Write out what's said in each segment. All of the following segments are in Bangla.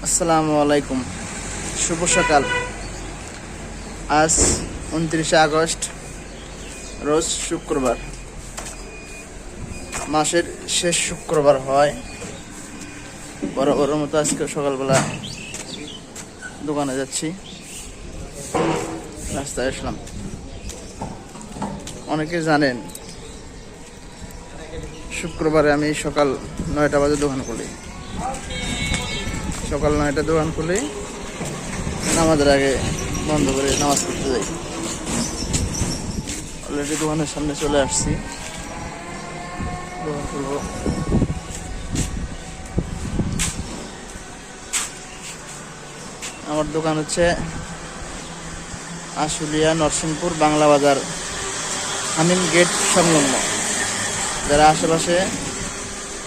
আসসালামু আলাইকুম, শুভ সকাল। আজ 29 আগস্ট, রোজ শুক্রবার। মাসের শেষ শুক্রবার হয়। বরাবর মতো আজকে সকালবেলা দোকানে যাচ্ছি, রাস্তায় আসলাম। অনেকে জানেন শুক্রবারে আমি সকাল 9টা বাজে দোকান খুলি। সকাল 9টা দোকান খুলি, নামাজের আগে বন্ধ করে নামাজ পড়তে যাই। অলরেডি দোকানের সামনে চলে আসছি, দোকান খুলবো। আমার দোকান হচ্ছে আশুলিয়া নরসিংপুর বাংলা বাজার হামিম গেট সংলগ্ন। যারা আশেপাশে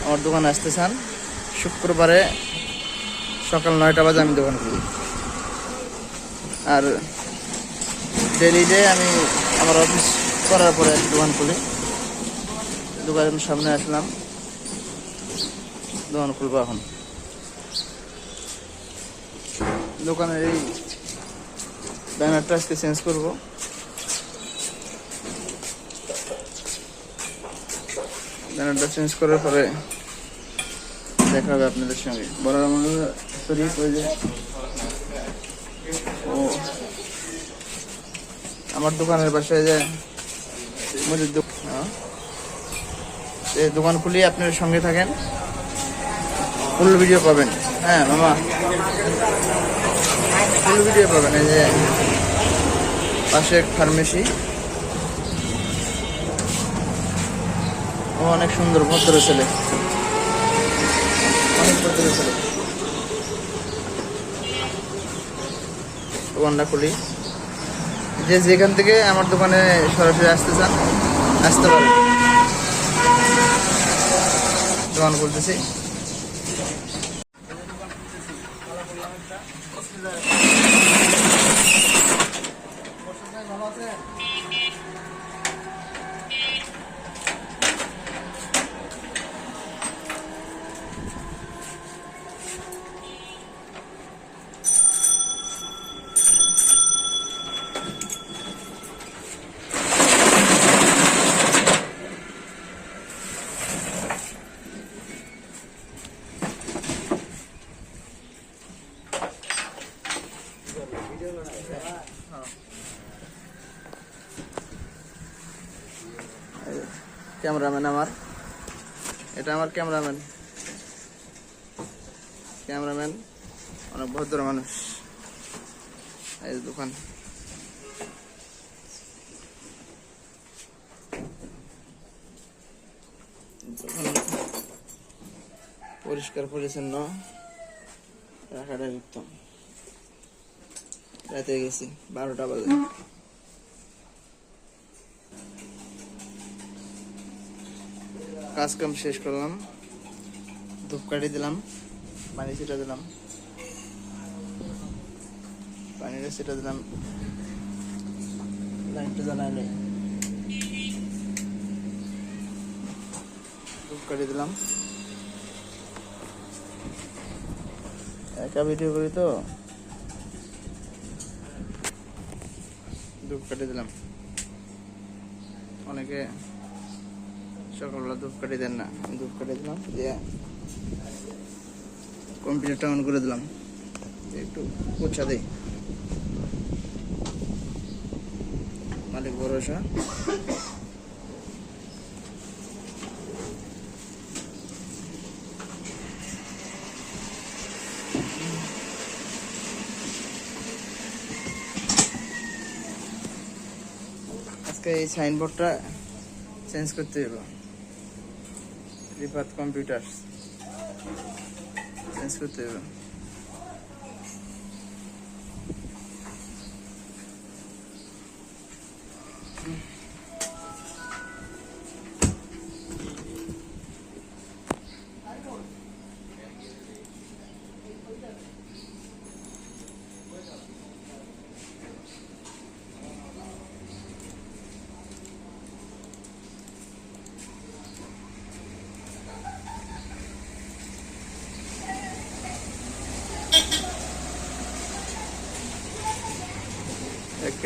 আমার দোকানে আসতে চান, শুক্রবারে সকাল 9টা বাজে আমি দোকান খুলি। আর ডেলি আমি আমার অফিস করার পরে দোকান খুলি। দোকানের সামনে আসলাম, দোকান খুলবো এখন। দোকানের এই ব্যানারটা আজকে চেঞ্জ করবো। ব্যানারটা চেঞ্জ করার পরে দেখা হবে আপনাদের সঙ্গে। বড় শরীফ ওই যে ও আমার দোকানের পাশে যে মুদির দোকান খুলি, আপনার সঙ্গে থাকেন, ফুল ভিডিও পাবেন। হ্যাঁ মামা, ফুল ভিডিও পাবেন। এই যে পাশে ফার্মেসি, ও অনেক সুন্দর, ভদ্র ছেলে, অনেক ভদ্র ছেলে। দোকানটা খুলি, যে যেখান থেকে আমার দোকানে সরাসরি আসতে চান আসতে পারেন। দোকান খুলতেছি। ক্যামেরাম্যান আমার, এটা আমার ক্যামেরাম্যান অনেক ভদ্র মানুষ। এই দোকান পরিষ্কার পরিচ্ছন্ন রাখাটা উত্তম। রাতে গেছি 12টা বাজে। কাজ কাম শেষ করলাম, ধূপকাঠি দিলাম, পানি ছিটা দিলাম, পানিটা ছিটা দিলাম, লাইটটা জ্বালাইলে ধূপকাঠি দিলাম। একা ভিডিও করি তো, ধূপকাঠি দিলাম। অনেকে সকালবেলা ধূপকাঠি দেন না, আমি ধূপকাঠি দিলাম, দিয়ে কম্পিউটারটা অন করে দিলাম, একটু পোছা দিই। মালিক ভরসা। আজকে এই সাইনবোর্ডটা চেঞ্জ করতে হবে। রিফাত কম্পিউটার চেঞ্জ করতে হবে।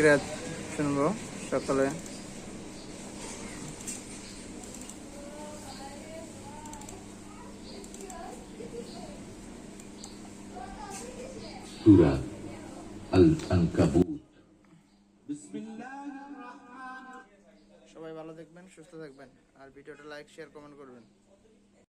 কিরাত শুনবো সকালে। সূরা আল-আনকাবুত। সবাই ভালো থাকবেন, সুস্থ থাকবেন, আর ভিডিওটা লাইক শেয়ার কমেন্ট করবেন।